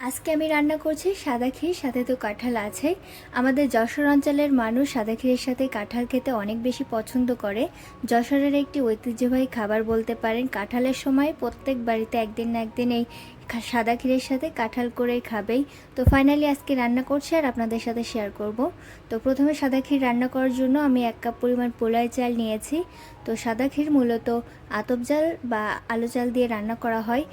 আজকে আমি রান্না করছি সাদা ক্ষীর, সাথে তো কাঁঠাল আছে। আমাদের যশোর অঞ্চলের মানুষ সাদা ক্ষীরের সাথে কাঁঠাল খেতে অনেক বেশি পছন্দ করে। যশোরের একটি ঐতিহ্যবাহী খাবার বলতে পারেন। কাঁঠালের সময় প্রত্যেক বাড়িতে একদিন না একদিন এই সাদা ক্ষীরের সাথে কাঁঠাল করে খাবেই। তো ফাইনালি আজকে রান্না করছি আর আপনাদের সাথে শেয়ার করব। তো প্রথমে সাদা ক্ষীর রান্না করার জন্য আমি 1 কাপ পরিমাণ পোলাও চাল নিয়েছি। তো সাদা ক্ষীর মূলত আতপ চাল বা আলু চাল দিয়ে রান্না করা হয়।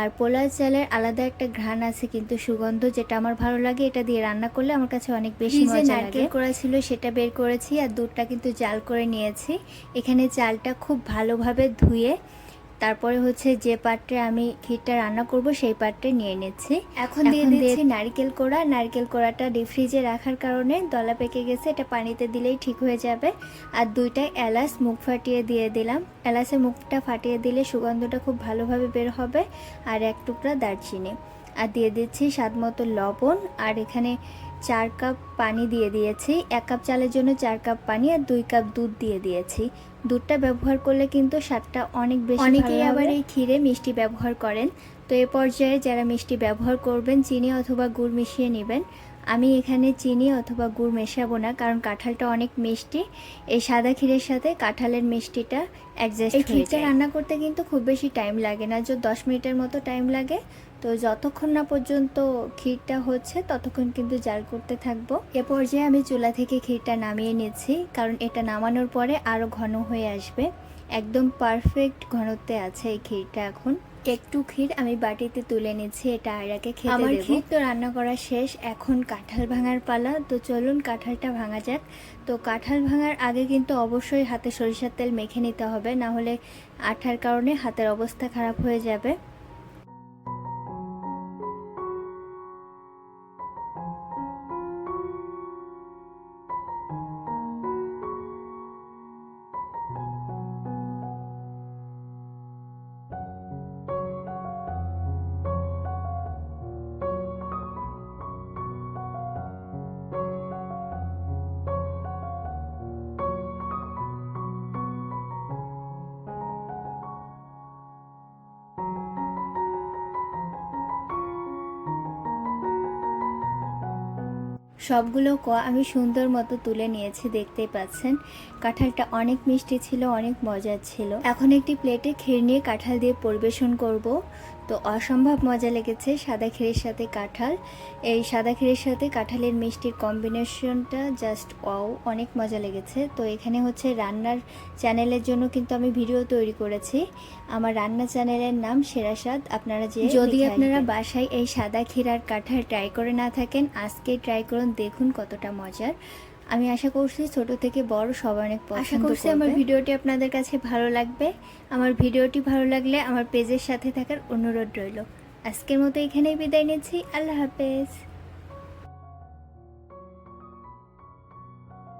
আর পোলাও চালের আলাদা একটা ঘ্রাণ আছে, কিন্তু সুগন্ধ যেটা আমার ভালো লাগে। এটা দিয়ে রান্না করলে আমার কাছে অনেক বেশি মজা লাগে। নারকেল করা ছিল সেটা বের করেছি, আর দুধটা কিন্তু জাল করে নিয়েছি। এখানে চালটা খুব ভালোভাবে ধুয়ে তারপরে যে পাত্রে আমি ক্ষীরটা রান্না করব সেই পাত্রে নিয়ে নিচ্ছি। এখন দিয়ে দিচ্ছি নারকেল কোড়া। নারকেল কোড়াটা ডিপ ফ্রিজে রাখার কারণে দলা পেকে গেছে, এটা পানিতে দিলেই ঠিক হয়ে যাবে। আর 2টা এলাচ মুখ ফাটিয়ে দিয়ে দিলাম। এলাচের মুখটা ফাটিয়ে দিলে সুগন্ধটা খুব ভালোভাবে বের হবে। আর 1 টুকরা দারচিনি, আর দিয়ে দিচ্ছি স্বাদ মতো লবণ। আর এখানে 4 কাপ পানি দিয়ে দিয়েছি। 1 কাপ চালের জন্য 4 কাপ পানি আর 2 কাপ দুধ দিয়ে দিয়েছি। দুধটা ব্যবহার করলে কিন্তু স্বাদটা অনেক বেশি। অনেকেই আবার এই ক্ষীরে মিষ্টি ব্যবহার করেন। তো এই পর্যায়ে যারা মিষ্টি ব্যবহার করবেন চিনি অথবা গুড় মিশিয়ে নেবেন। আমি এখানে চিনি অথবা গুড় মেশাবো না, কারণ কাঁঠালটা অনেক মিষ্টি। এই সাদা ক্ষীরের সাথে কাঁঠালের মিষ্টিটা অ্যাডজাস্ট হয়ে যায়। এই ক্ষীরটা রান্না করতে কিন্তু খুব বেশি টাইম লাগে না, যে 10 মিনিটের মতো টাইম লাগে। তো যতক্ষণ না পর্যন্ত ক্ষীরটা হচ্ছে ততক্ষণ কিন্তু জাল করতে থাকবো। এ পর্যায়ে আমি চুলা থেকে ক্ষীরটা নামিয়ে নিচ্ছি, কারণ এটা নামানোর পরে আরও ঘন হয়ে আসবে। একদম পারফেক্ট ঘনত্বে আছে এই ক্ষীরটা। এখন একটু ক্ষীর আমি বাটিতে তুলে নিচ্ছি, এটা আয়রাকে খেতে দেব। আমার ক্ষীর তো রান্না করা শেষ, এখন কাঁঠাল ভাঙার পালা। তো চলুন কাঁঠালটা ভাঙা যাক। তো কাঁঠাল ভাঙার আগে কিন্তু অবশ্যই হাতে সরিষার তেল মেখে নিতে হবে, না হলে আঠার কারণে হাতের অবস্থা খারাপ হয়ে যাবে। সবগুলো আমি সুন্দর মতো তুলে নিয়েছি, দেখতেই পাচ্ছেন। কাঁঠালটা অনেক মিষ্টি ছিল, অনেক মজার ছিল। এখন একটি প্লেটে ক্ষীর নিয়ে কাঁঠাল দিয়ে পরিবেশন করব। তো অসম্ভব মজা লেগেছে সাদা ক্ষীরের সাথে কাঁঠাল। এই সাদা ক্ষীরের সাথে কাঁঠালের মিষ্টির কম্বিনেশনটা জাস্ট ওয়াও, অনেক মজা লেগেছে। তো এখানে রান্নার চ্যানেলের জন্য কিন্তু আমি ভিডিও তৈরি করেছি। আমার রান্না চ্যানেলের নাম সেরা স্বাদ। আপনারা যদি আপনারা বাসায় এই সাদা ক্ষীর আর কাঁঠাল ট্রাই করে না থাকেন, আজকে ট্রাই করুন, দেখুন কতটা মজার। আমি আশা করছি ছোট থেকে বড় সবাই অনেক পছন্দ করবে। আমার ভিডিওটি আপনাদের কাছে ভালো লাগবে। আমার ভিডিওটি ভালো লাগলে আমার পেজের সাথে থাকার অনুরোধ রইল। আজকের মতো এখানেই বিদায় নিচ্ছি। আল্লাহ হাফেজ।